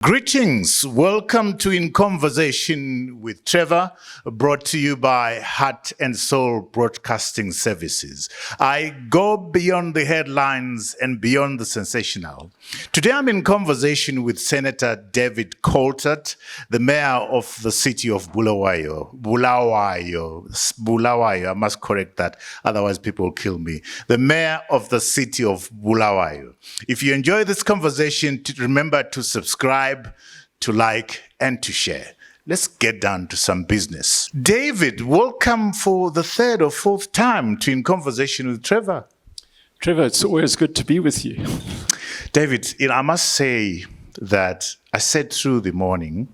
Greetings. Welcome to In Conversation with Trevor, brought to you by Heart and Soul Broadcasting Services. I go beyond the headlines and beyond the sensational. Today I'm in conversation with Senator David Coltart, the mayor of the city of Bulawayo. Bulawayo, I must correct that, otherwise people will kill me. The mayor of the city of Bulawayo. If you enjoy this conversation, remember to subscribe, to like, and to share. Let's get down to some business. David, welcome for the third or fourth time to In Conversation with Trevor. Trevor, it's always good to be with you. David, I must say that I sat through the morning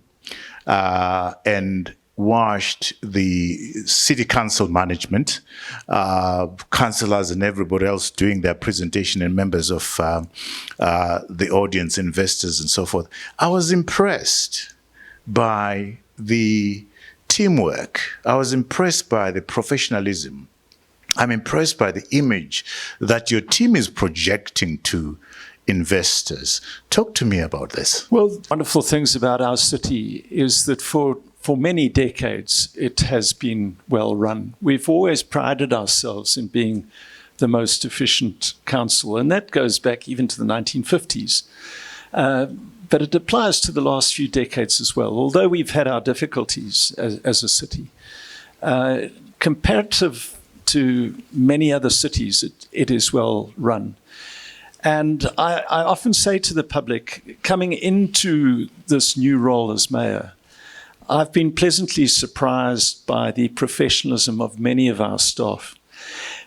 and watched the city council management, councillors and everybody else doing their presentation, and members of the audience, investors and so forth. I was impressed by the teamwork. I was impressed by the professionalism. I'm impressed by the image that your team is projecting to investors. Talk to me about this. Well, wonderful things about our city is that for many decades, it has been well run. We've always prided ourselves in being the most efficient council, and that goes back even to the 1950s. But it applies to the last few decades as well, although we've had our difficulties as a city. Comparative to many other cities, it is well run. And I often say to the public, coming into this new role as mayor, I've been pleasantly surprised by the professionalism of many of our staff.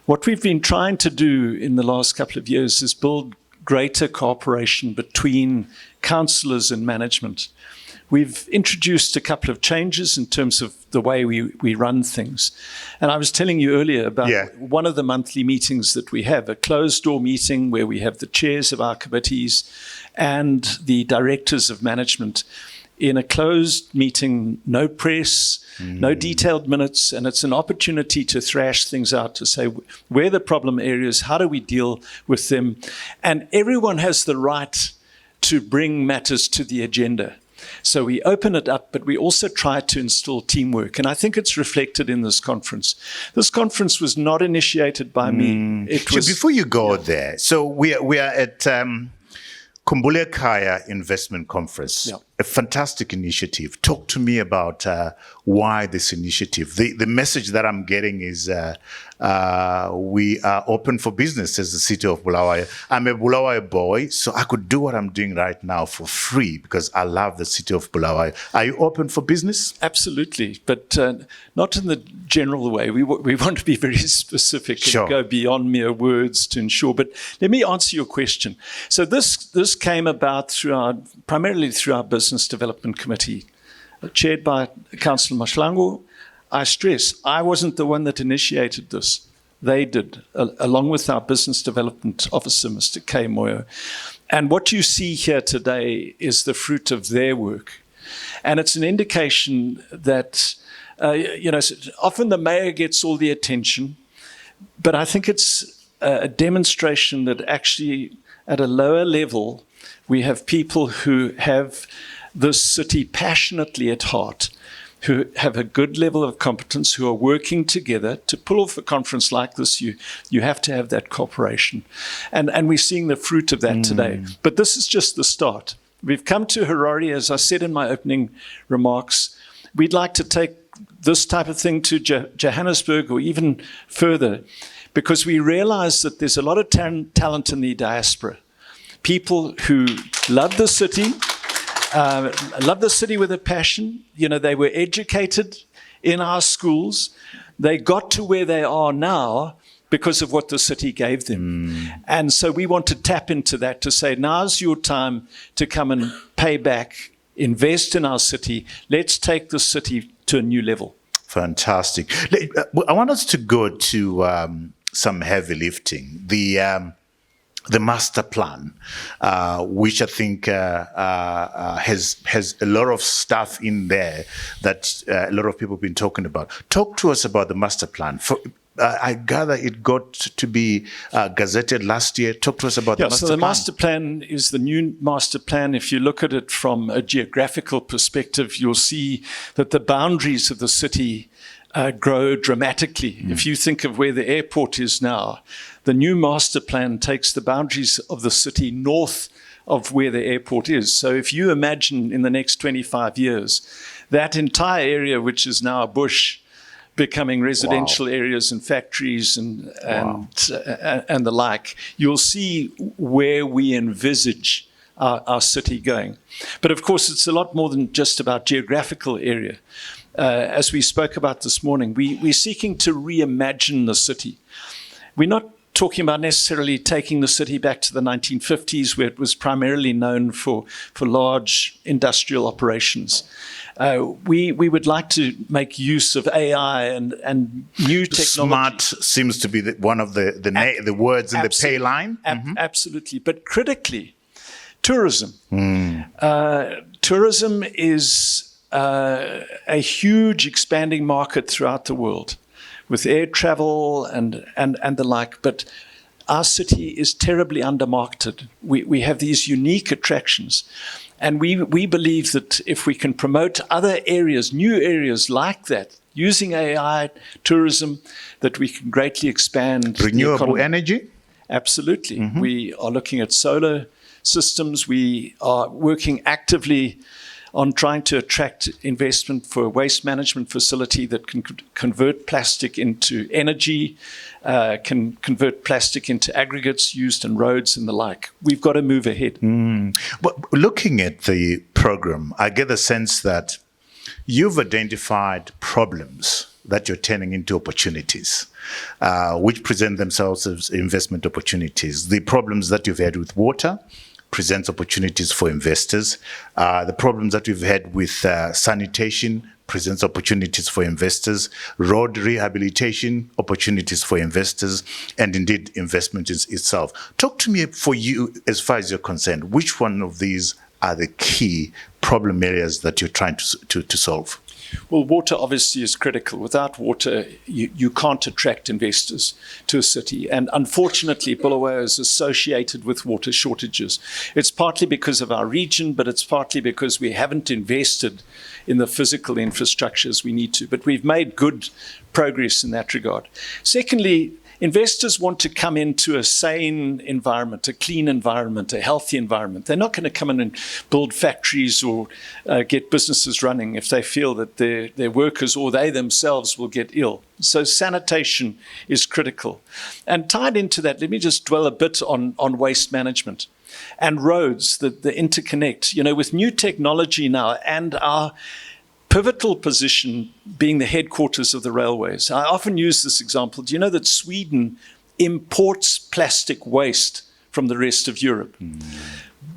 What we've been trying to do in the last couple of years is build greater cooperation between councillors and management. We've introduced a couple of changes in terms of the way we run things. And I was telling you earlier about one of the monthly meetings that we have, a closed-door meeting where we have the chairs of our committees and the directors of management in a closed meeting, no press, no detailed minutes, and it's an opportunity to thrash things out, to say where are the problem areas, how do we deal with them, and everyone has the right to bring matters to the agenda. So we open it up, but we also try to install teamwork, and I think it's reflected in this conference. This conference was not initiated by me. It was, before you go there, so we are at Khumbulekhaya Investment Conference, a fantastic initiative. Talk to me about why this initiative. The message that I'm getting is we are open for business as the city of Bulawayo. I'm a Bulawayo boy, so I could do what I'm doing right now for free because I love the city of Bulawayo. Are you open for business? Absolutely, but not in the general way. We want to be very specific and go beyond mere words to ensure. But let me answer your question. So this came about primarily through our Business Development Committee, chaired by Councillor Mashlangu. I stress, I wasn't the one that initiated this. They did, along with our Business Development Officer, Mr. K. Moyo. And what you see here today is the fruit of their work. And it's an indication that, often the mayor gets all the attention, but I think it's a demonstration that actually at a lower level, we have people who have this city passionately at heart, who have a good level of competence, who are working together. To pull off a conference like this, you have to have that cooperation. And we're seeing the fruit of that today. But this is just the start. We've come to Harare, as I said in my opening remarks. We'd like to take this type of thing to Johannesburg or even further, because we realize that there's a lot of talent in the diaspora. People who love the city, with a passion. They were educated in our schools. They got to where they are now because of what the city gave them. And so we want to tap into that to say, now's your time to come and pay back, invest in our city. Let's take the city to a new level. Fantastic. I want us to go to some heavy lifting. The master plan, which I think has a lot of stuff in there that a lot of people have been talking about. Talk to us about the master plan. I gather it got to be gazetted last year. Talk to us about the master plan. So the master plan is the new master plan. If you look at it from a geographical perspective, you'll see that the boundaries of the city grow dramatically. If you think of where the airport is now, the new master plan takes the boundaries of the city north of where the airport is. So if you imagine in the next 25 years, that entire area, which is now a bush, becoming residential areas and factories and the like, you'll see where we envisage our city going. But of course, it's a lot more than just about geographical area. As we spoke about this morning, we're seeking to reimagine the city. We're not talking about necessarily taking the city back to the 1950s, where it was primarily known for large industrial operations. We would like to make use of AI and new technology. Smart seems to be one of the words in the pay line. Absolutely. But critically, tourism. Tourism is a huge expanding market throughout the world, with air travel and the like. But our city is terribly undermarketed. We have these unique attractions. And we believe that if we can promote other areas, new areas like that, using AI, tourism, that we can greatly expand renewable energy? Absolutely. We are looking at solar systems. We are working actively on trying to attract investment for a waste management facility that can convert plastic into energy, can convert plastic into aggregates used in roads and the like. We've got to move ahead. But looking at the program, I get the sense that you've identified problems that you're turning into opportunities, which present themselves as investment opportunities. The problems that you've had with water presents opportunities for investors. The problems that we've had with sanitation presents opportunities for investors. Road rehabilitation, opportunities for investors, and indeed investment itself. Talk to me, for you, as far as you're concerned, which one of these are the key problem areas that you're trying to solve? Well, water obviously is critical. Without water, you can't attract investors to a city. And unfortunately, Bulawayo is associated with water shortages. It's partly because of our region, but it's partly because we haven't invested in the physical infrastructures we need to. But we've made good progress in that regard. Secondly, investors want to come into a sane environment, a clean environment, a healthy environment. They're not going to come in and build factories or get businesses running if they feel that their workers or they themselves will get ill. So sanitation is critical. And tied into that, let me just dwell a bit on waste management and roads, the interconnect. You know, with new technology now and our pivotal position being the headquarters of the railways. I often use this example. Do you know that Sweden imports plastic waste from the rest of Europe?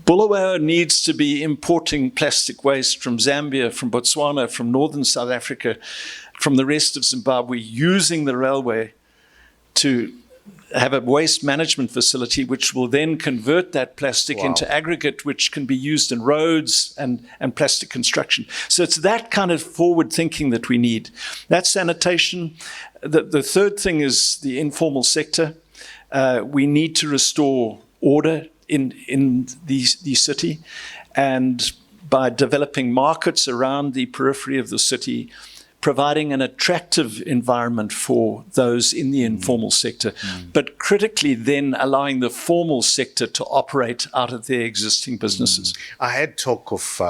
Bulawayo needs to be importing plastic waste from Zambia, from Botswana, from northern South Africa, from the rest of Zimbabwe, using the railway to have a waste management facility which will then convert that plastic into aggregate, which can be used in roads and plastic construction. So it's that kind of forward thinking that we need. That's sanitation. The third thing is the informal sector. We need to restore order in the city, and by developing markets around the periphery of the city, providing an attractive environment for those in the informal sector, but critically then allowing the formal sector to operate out of their existing businesses. I had talk of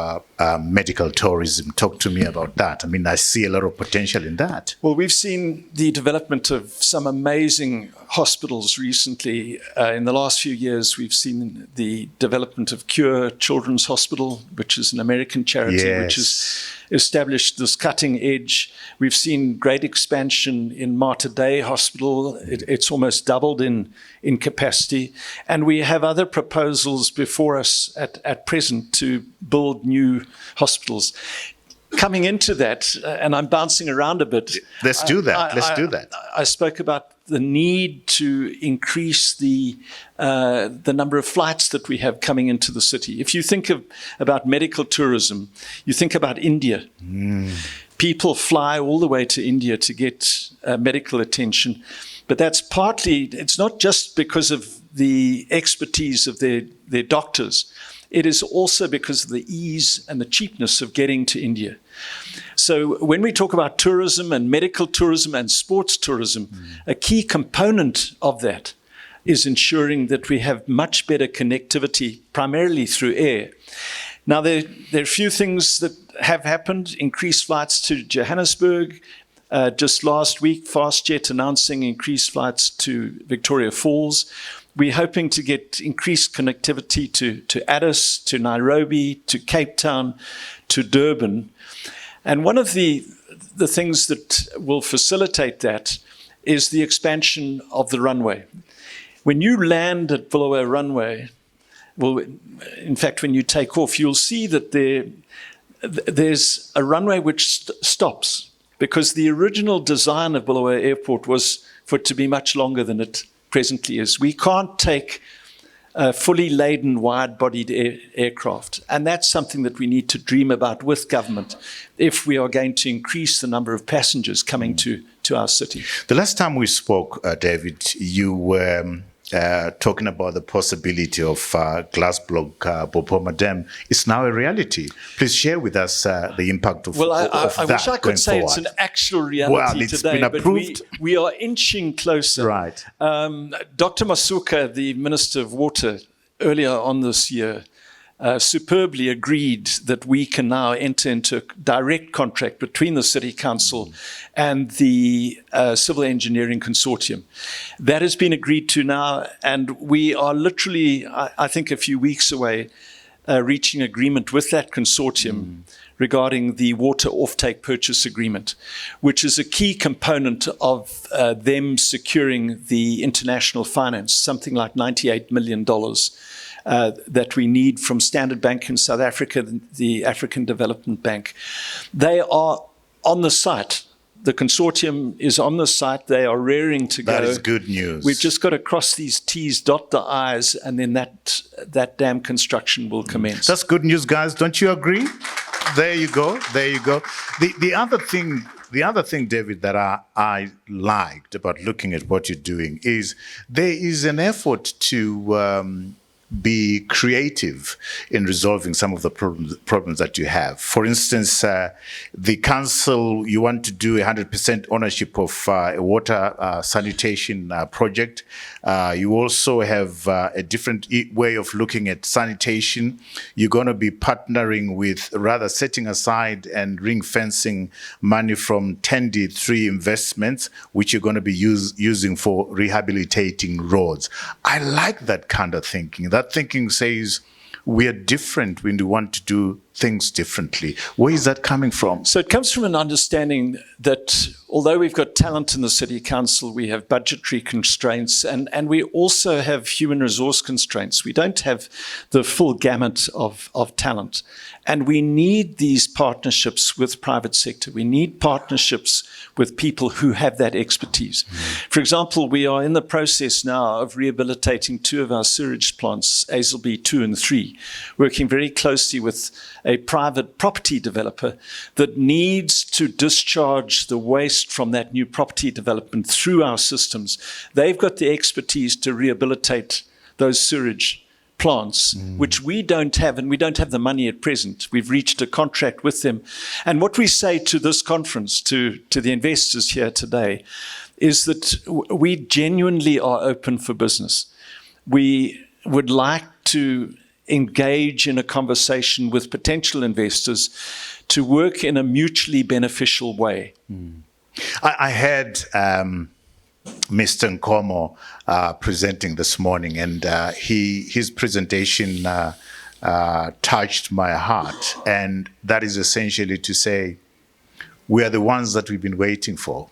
medical tourism. Talk to me about that. I mean, I see a lot of potential in that. Well, we've seen the development of some amazing hospitals recently. In the last few years, we've seen the development of Cure Children's Hospital, which is an American charity, which has established this cutting edge. We've seen great expansion in Mater Dei Hospital. It's almost doubled in capacity. And we have other proposals before us at present to build new hospitals. Coming into that, and I'm bouncing around a bit. Let's do that. I spoke about the need to increase the number of flights that we have coming into the city. If you think about medical tourism, you think about India. people fly all the way to India to get medical attention. But that's partly, it's not just because of the expertise of their doctors. It is also because of the ease and the cheapness of getting to India. So when we talk about tourism and medical tourism and sports tourism, a key component of that is ensuring that we have much better connectivity, primarily through air. Now, there are a few things that have happened. Increased flights to Johannesburg. Just last week, FastJet announcing increased flights to Victoria Falls. We're hoping to get increased connectivity to Addis, to Nairobi, to Cape Town, to Durban. And one of the things that will facilitate that is the expansion of the runway. When you land at Bulawayo runway, well, in fact, when you take off, you'll see that there's a runway which stops, because the original design of Bulawayo Airport was for it to be much longer than it presently is. We can't take fully laden, wide-bodied aircraft, and that's something that we need to dream about with government if we are going to increase the number of passengers coming to our city. The last time we spoke, David, you were talking about the possibility of glass block Bopoma Dam. It's now a reality. Please share with us the impact of that. I wish I could say forward. It's an actual reality today, been approved. But we are inching closer. Right. Dr. Masuka, the Minister of Water, earlier on this year, superbly agreed that we can now enter into a direct contract between the City Council and the Civil Engineering Consortium. That has been agreed to now, and we are literally, I think, a few weeks away reaching agreement with that consortium regarding the water offtake purchase agreement, which is a key component of them securing the international finance, something like $98 million. That we need from Standard Bank in South Africa, the African Development Bank. They are on the site. The consortium is on the site. They are raring to go. That is good news. We've just got to cross these T's, dot the I's, and then that dam construction will commence. That's good news, guys. Don't you agree? There you go. There you go. The other thing, David, that I liked about looking at what you're doing is there is an effort to be creative in resolving some of the problems that you have. For instance, the council, you want to do 100% ownership of a water sanitation project. You also have a different way of looking at sanitation. You're going to be partnering with, rather setting aside and ring fencing money from 10D3 investments, which you're going to be using for rehabilitating roads. I like that kind of thinking. That thinking says we are different when we want to do things differently. Where is that coming from? So it comes from an understanding that although we've got talent in the City Council, we have budgetary constraints, and we also have human resource constraints. We don't have the full gamut of talent. And we need these partnerships with private sector. We need partnerships with people who have that expertise. For example, we are in the process now of rehabilitating 2 of our sewage plants, Hazelby 2 and 3, working very closely with a private property developer that needs to discharge the waste from that new property development through our systems. They've got the expertise to rehabilitate those sewage plants, which we don't have, and we don't have the money at present. We've reached a contract with them. And what we say to this conference, to the investors here today, is that we genuinely are open for business. We would like to engage in a conversation with potential investors to work in a mutually beneficial way. I had Mr. Nkomo presenting this morning, and his presentation touched my heart, and that is essentially to say we are the ones that we've been waiting for.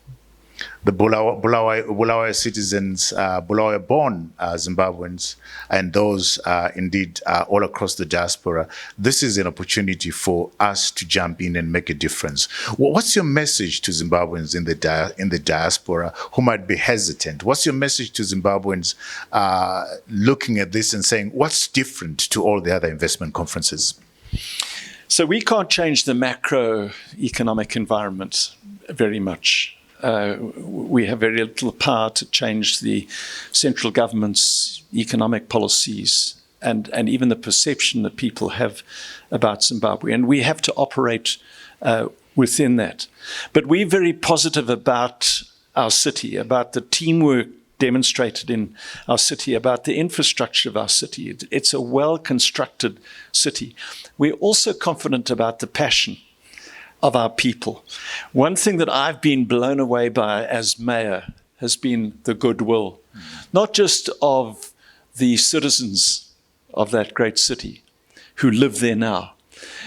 The Bulawayo citizens, Bulawayo-born Zimbabweans, and those indeed all across the diaspora. This is an opportunity for us to jump in and make a difference. What's your message to Zimbabweans in the diaspora who might be hesitant? What's your message to Zimbabweans looking at this and saying, what's different to all the other investment conferences? So we can't change the macroeconomic environment very much. We have very little power to change the central government's economic policies and even the perception that people have about Zimbabwe. And we have to operate within that. But we're very positive about our city, about the teamwork demonstrated in our city, about the infrastructure of our city. It's a well-constructed city. We're also confident about the passion of our people. One thing that I've been blown away by as mayor has been the goodwill, not just of the citizens of that great city who live there now,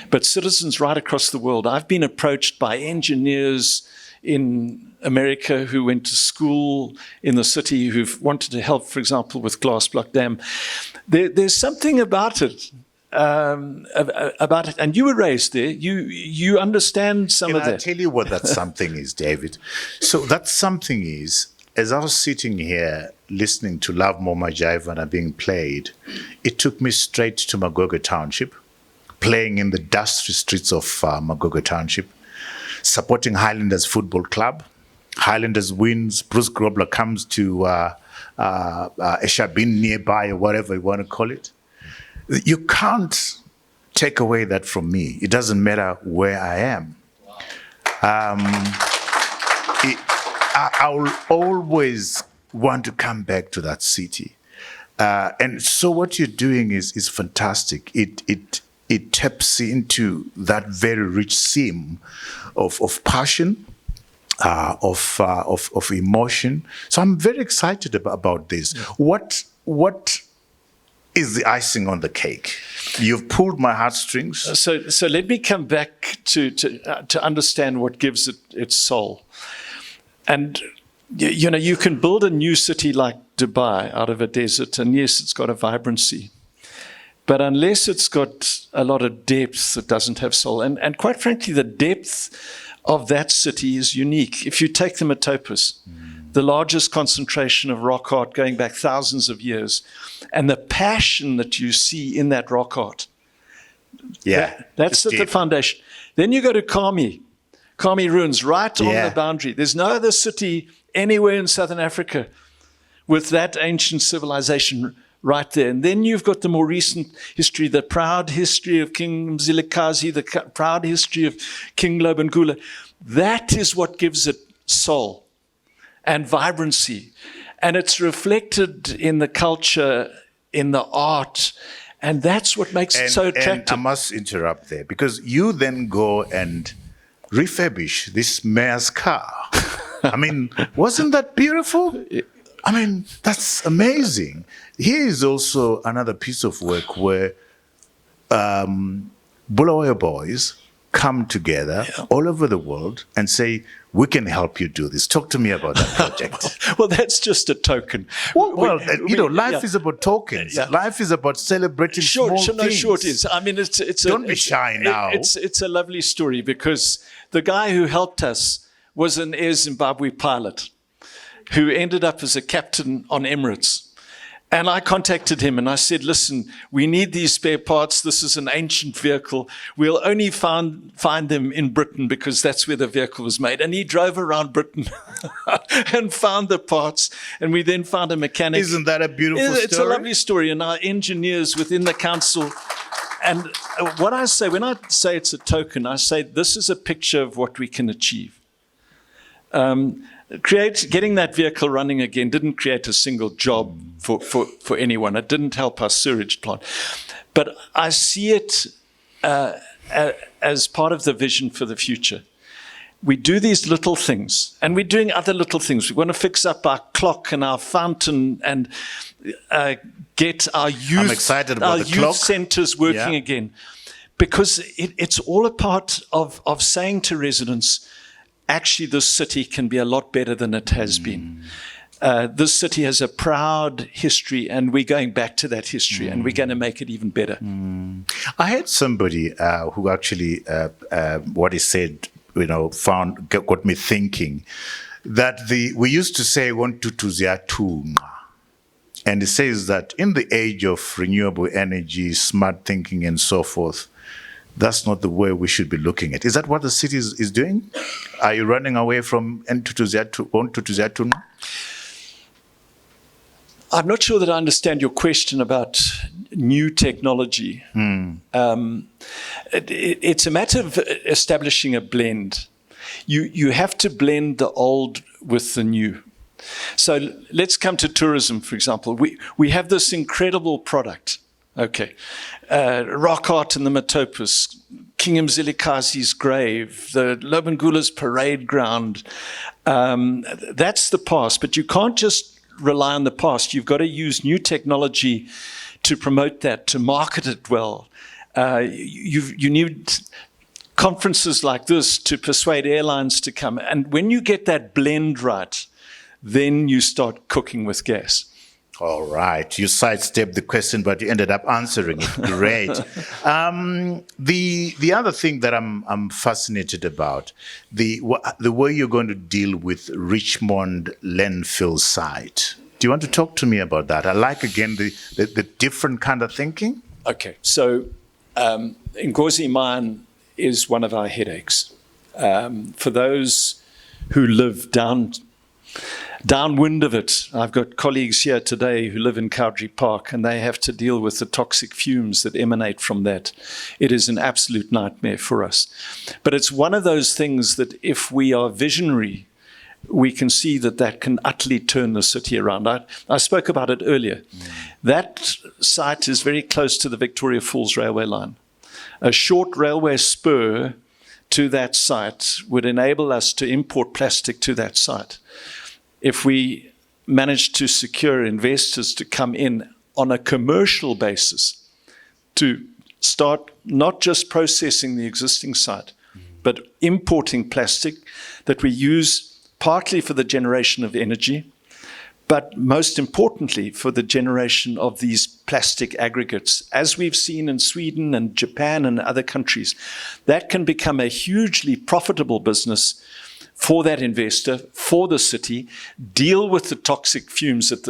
but citizens right across the world. I've been approached by engineers in America who went to school in the city, who've wanted to help, for example, with Glass Block Dam. There's something about it, and you were raised there. You understand some of that. I'll tell you what that something is, David. So that something is, as I was sitting here listening to Love More Majivana being played, it took me straight to Magogo Township, playing in the dusty streets of Magogo Township, supporting Highlanders Football Club. Highlanders wins, Bruce Grobler comes to Eshabin nearby, or whatever you want to call it. You can't take away that from me. It doesn't matter where I am. I will always want to come back to that city. And so what you're doing is fantastic. It taps into that very rich seam of passion, of emotion. So I'm very excited about this. What is the icing on the cake? You've pulled my heartstrings. So let me come back to understand what gives it its soul. And you know, you can build a new city like Dubai out of a desert, and yes, it's got a vibrancy. But unless it's got a lot of depth, it doesn't have soul. And quite frankly, the depth of that city is unique. If you take the Metopus, the largest concentration of rock art going back thousands of years, and the passion that you see in that rock art, that's at the foundation. Then you go to Kami ruins, right on the boundary. There's no other city anywhere in Southern Africa with that ancient civilization right there. And then you've got the more recent history, the proud history of King Mzilikazi, the proud history of King Lobengula. That is what gives it soul and vibrancy. And it's reflected in the culture, in the art, and that's what makes it so attractive. And I must interrupt there, because you then go and refurbish this mayor's car. I mean, wasn't that beautiful? I mean, that's amazing. Here is also another piece of work where Bulawayo boys come together all over the world and say, we can help you do this. Talk to me about that project. Well, that's just a token. Life is about tokens. Yeah. Life is about celebrating small things. Sure it is. I mean, Don't be shy now. It's a lovely story, because the guy who helped us was an Air Zimbabwe pilot who ended up as a captain on Emirates. And I contacted him and I said, listen, we need these spare parts. This is an ancient vehicle. We'll only find them in Britain because that's where the vehicle was made. And he drove around Britain and found the parts. And we then found a mechanic. Isn't that a beautiful story? It's a lovely story. And our engineers within the council. And what I say, when I say it's a token, I say this is a picture of what we can achieve. Getting that vehicle running again didn't create a single job for anyone. It didn't help our sewage plant. But I see it as part of the vision for the future. We do these little things, and we're doing other little things. We want to fix up our clock and our fountain and get our youth centers working again. Because it's all a part of saying to residents, actually, this city can be a lot better than it has been. This city has a proud history, and we're going back to that history, and we're going to make it even better. I had somebody who actually, what he said, got me thinking that we used to say, and it says that in the age of renewable energy, smart thinking, and so forth, that's not the way we should be looking at. Is that what the city is doing? Are you running away from Ntutuzatu? I'm not sure that I understand your question about new technology. It's a matter of establishing a blend. You have to blend the old with the new. So let's come to tourism, for example. We have this incredible product. Okay. Rock art in the Metopus, King Mzilikazi's grave, the Lobengula's parade ground. That's the past, but you can't just rely on the past. You've got to use new technology to promote that, to market it well. You need conferences like this to persuade airlines to come. And when you get that blend right, then you start cooking with gas. All right. You sidestepped the question, but you ended up answering it. Great. The other thing that I'm fascinated about, the way you're going to deal with Richmond landfill site. Do you want to talk to me about that? I like, again, the different kind of thinking. Okay. So Ngozi Mine is one of our headaches. For those who live downwind of it, I've got colleagues here today who live in Cowdrey Park, and they have to deal with the toxic fumes that emanate from that. It is an absolute nightmare for us. But it's one of those things that if we are visionary, we can see that can utterly turn the city around. I spoke about it earlier. That site is very close to the Victoria Falls railway line. A short railway spur to that site would enable us to import plastic to that site. If we manage to secure investors to come in on a commercial basis to start not just processing the existing site, but importing plastic that we use partly for the generation of energy, but most importantly for the generation of these plastic aggregates. As we've seen in Sweden and Japan and other countries, that can become a hugely profitable business for that investor, for the city, deal with the toxic fumes at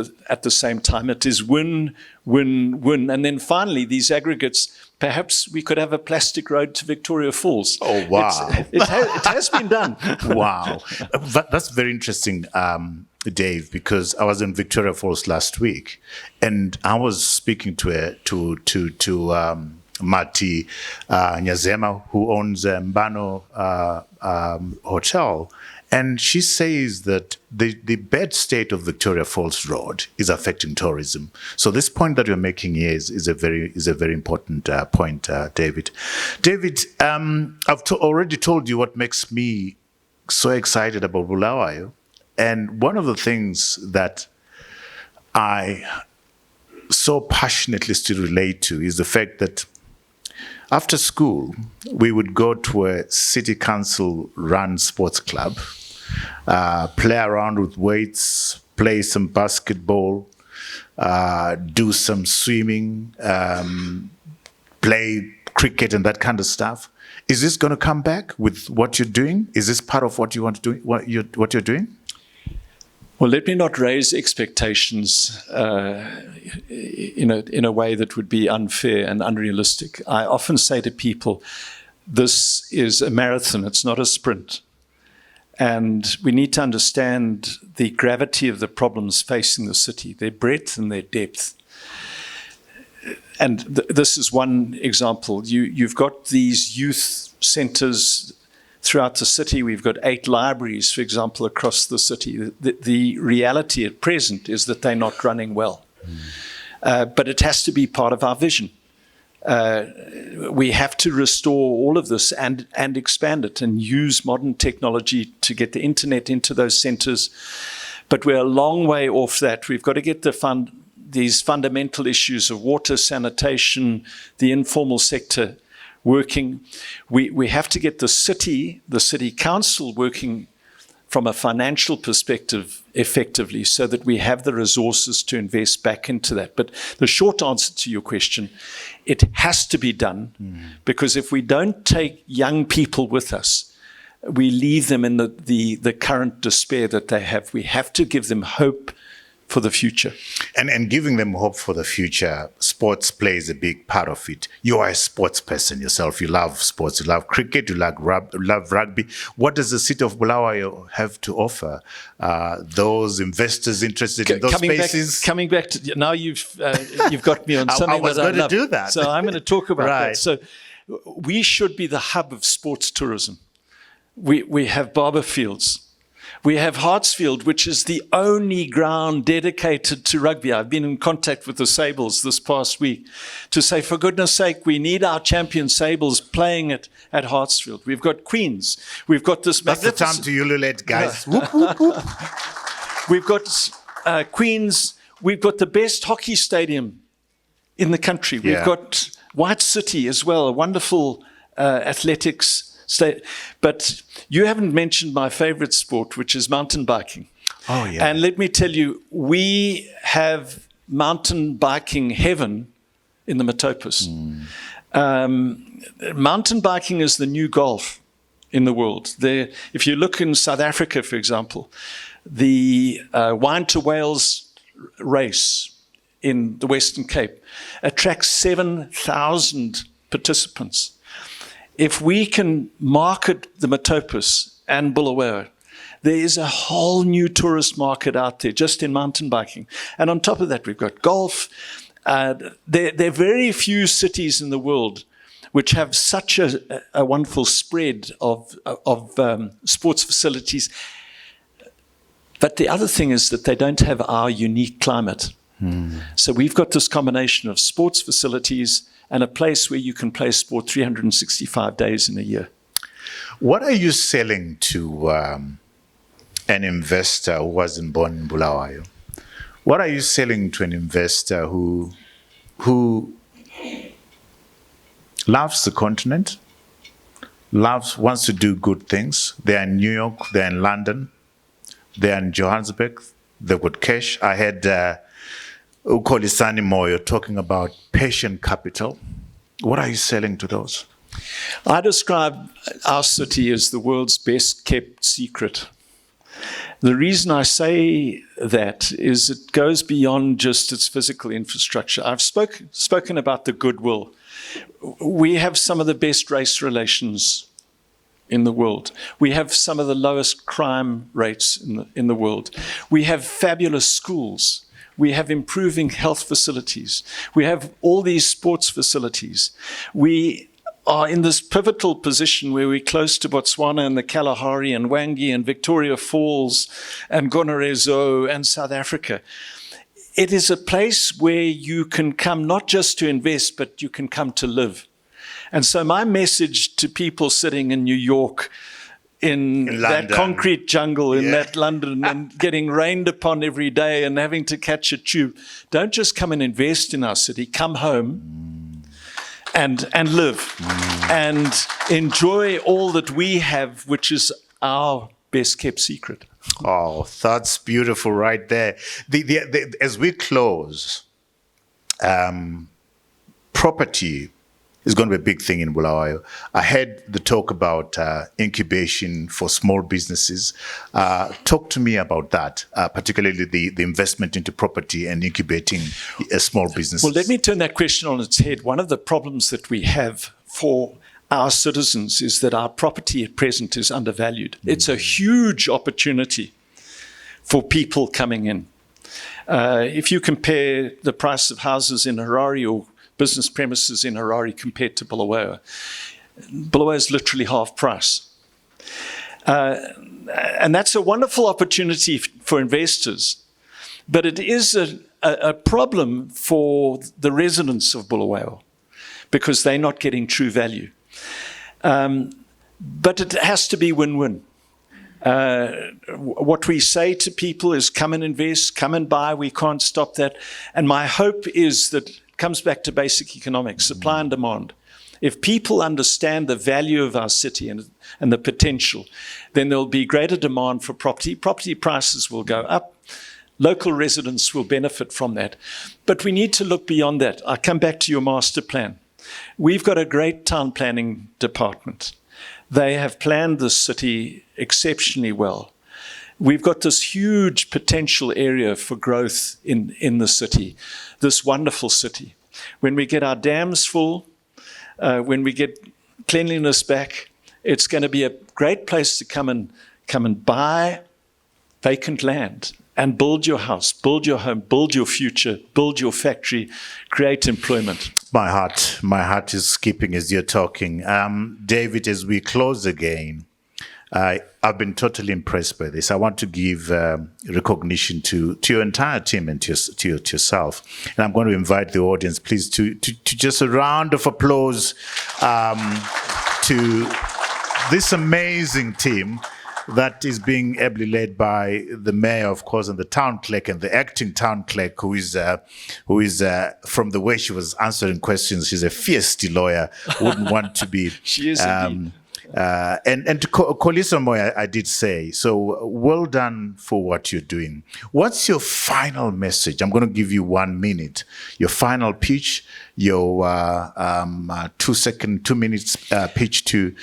the same time. It is win, win, win. And then finally, these aggregates, perhaps we could have a plastic road to Victoria Falls. Oh, wow. It has been done. Wow. That's very interesting, Dave, because I was in Victoria Falls last week, and I was speaking to Mati Nyazema, who owns Mbano Hotel, and she says that the bad state of Victoria Falls Road is affecting tourism. So this point that you're making here is a very important point, David. David, I've already told you what makes me so excited about Bulawayo, and one of the things that I so passionately still relate to is the fact that after school, we would go to a city council-run sports club, play around with weights, play some basketball, do some swimming, play cricket and that kind of stuff. Is this going to come back with what you're doing? Is this part of what you want to do? What you're doing? Well, let me not raise expectations in a way that would be unfair and unrealistic. I often say to people, this is a marathon, it's not a sprint. And we need to understand the gravity of the problems facing the city, their breadth and their depth. And this is one example. You've got these youth centers throughout the city. We've got 8 libraries, for example, across the city. The reality at present is that they're not running well. But it has to be part of our vision. We have to restore all of this and expand it and use modern technology to get the internet into those centers. But we're a long way off that. We've got to get these fundamental issues of water, sanitation, the informal sector working. We have to get the city council working from a financial perspective effectively so that we have the resources to invest back into that. But the short answer to your question, it has to be done, because if we don't take young people with us, we leave them in the current despair that they have. We have to give them hope for the future. And giving them hope for the future, sports plays a big part of it. You are a sports person yourself. You love sports. You love cricket. You love rugby. What does the city of Bulawayo have to offer those investors interested in those spaces? Coming back to now, you've got me on something. I was going to do that. So I'm going to talk about Right. that. So we should be the hub of sports tourism. We have Barber Fields. We have Hartsfield, which is the only ground dedicated to rugby. I've been in contact with the Sables this past week to say, for goodness sake, we need our champion Sables playing at Hartsfield. We've got Queens. We've got this That's the time to ululate, guys. Whoop, whoop, whoop. We've got Queens. We've got the best hockey stadium in the country. We've Yeah. got White City as well, a wonderful athletics state. But you haven't mentioned my favorite sport, which is mountain biking. Oh, yeah. And let me tell you, we have mountain biking heaven in the Metopus. Mountain biking is the new golf in the world. If you look in South Africa, for example, the Wine to Wales race in the Western Cape attracts 7,000 participants. If we can market the Metopus and Bulawayo, there is a whole new tourist market out there just in mountain biking. And on top of that, we've got golf. There are very few cities in the world which have such a wonderful spread of sports facilities. But the other thing is that they don't have our unique climate. So we've got this combination of sports facilities and a place where you can play sport 365 days in a year. What are you selling to an investor who wasn't born in Bulawayo? What are you selling to an investor who loves the continent, wants to do good things? They're in New York, they're in London, they're in Johannesburg, they've got cash. I had Ukolisani Moyo talking about patient capital. What are you selling to those? I describe our city as the world's best kept secret. The reason I say that is it goes beyond just its physical infrastructure. I've spoken about the goodwill. We have some of the best race relations in the world. We have some of the lowest crime rates in the world. We have fabulous schools. We have improving health facilities. We have all these sports facilities. We are in this pivotal position where we're close to Botswana and the Kalahari and Wangi and Victoria Falls and Gonarezo and South Africa. It is a place where you can come not just to invest, but you can come to live. And so my message to people sitting in New York, in that concrete jungle, in that London, and getting rained upon every day and having to catch a tube. Don't just come and invest in our city. Come home and live and enjoy all that we have, which is our best kept secret. Oh, that's beautiful right there. As we close, property is going to be a big thing in Bulawayo. I heard the talk about incubation for small businesses. Talk to me about that, particularly the investment into property and incubating a small business. Well, let me turn that question on its head. One of the problems that we have for our citizens is that our property at present is undervalued. It's a huge opportunity for people coming in. If you compare the price of houses in Harare or business premises in Harare compared to Bulawayo, Bulawayo is literally half price. And that's a wonderful opportunity for investors. But it is a problem for the residents of Bulawayo because they're not getting true value. But it has to be win-win. What we say to people is come and invest, come and buy. We can't stop that. And my hope is that it comes back to basic economics, supply and demand. If people understand the value of our city and the potential, then there'll be greater demand for property. Property prices will go up. Local residents will benefit from that. But we need to look beyond that. I come back to your master plan. We've got a great town planning department. They have planned this city exceptionally well. We've got this huge potential area for growth in the city, this wonderful city. When we get our dams full, when we get cleanliness back, it's going to be a great place to come and buy vacant land and build your house, build your home, build your future, build your factory, create employment. My heart is skipping as you're talking. David, as we close again, I've been totally impressed by this. I want to give recognition to your entire team and to yourself. And I'm going to invite the audience, please, to just a round of applause to this amazing team that is being ably led by the mayor, of course, and the town clerk and the acting town clerk, who is from the way she was answering questions, she's a fierce lawyer, wouldn't want to be. She is indeed. And to Kolisa Moya, I did say, so well done for what you're doing. What's your final message? I'm going to give you 1 minute. Your final pitch, your 2 minutes pitch to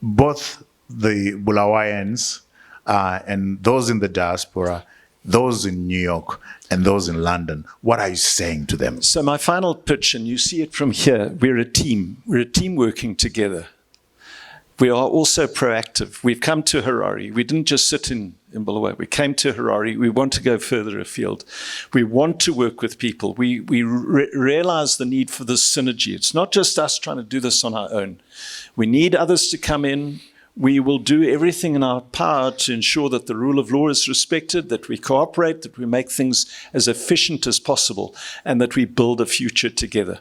both the Bulawayans and those in the diaspora, those in New York, and those in London. What are you saying to them? So my final pitch, and you see it from here, we're a team. We're a team working together. We are also proactive. We've come to Harare. We didn't just sit in Bulawayo. We came to Harare. We want to go further afield. We want to work with people. We realize the need for this synergy. It's not just us trying to do this on our own. We need others to come in. We will do everything in our power to ensure that the rule of law is respected, that we cooperate, that we make things as efficient as possible, and that we build a future together.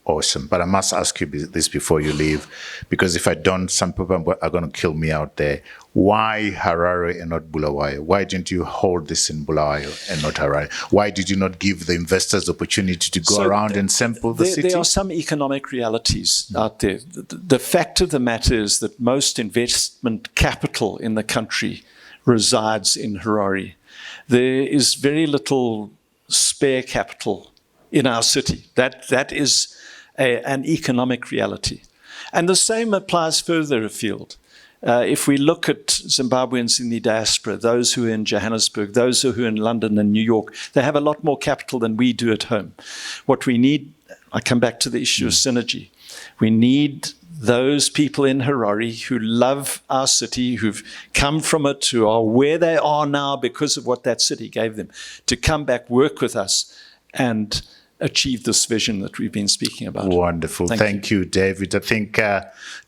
Awesome. But I must ask you this before you leave, because if I don't, some people are going to kill me out there. Why Harare and not Bulawayo? Why didn't you hold this in Bulawayo and not Harare? Why did you not give the investors the opportunity to go around and sample the city? There are some economic realities out there. The fact of the matter is that most investment capital in the country resides in Harare. There is very little spare capital in our city. That is an economic reality. And the same applies further afield. If we look at Zimbabweans in the diaspora, those who are in Johannesburg, those who are in London and New York, they have a lot more capital than we do at home. What we need, I come back to the issue of synergy. We need those people in Harare who love our city, who've come from it, who are where they are now because of what that city gave them, to come back, work with us, and achieve this vision that we've been speaking about. Wonderful. Thank you, David. I think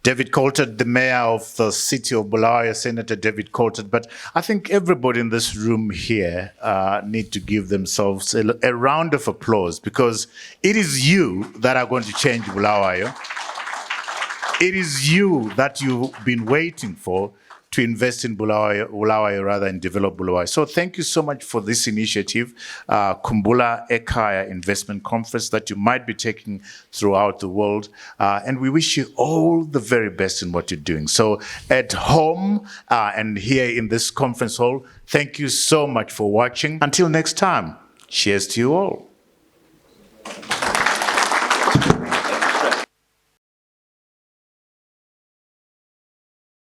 David Coltart, the mayor of the city of Bulawayo, Senator David Coltart, but I think everybody in this room here need to give themselves a round of applause, because it is you that are going to change Bulawayo. It is you that you've been waiting for to invest in Bulawayo rather than develop Bulawayo. So thank you so much for this initiative, Khumbulekhaya Investment Conference that you might be taking throughout the world. And we wish you all the very best in what you're doing. So at home and here in this conference hall, thank you so much for watching. Until next time, cheers to you all.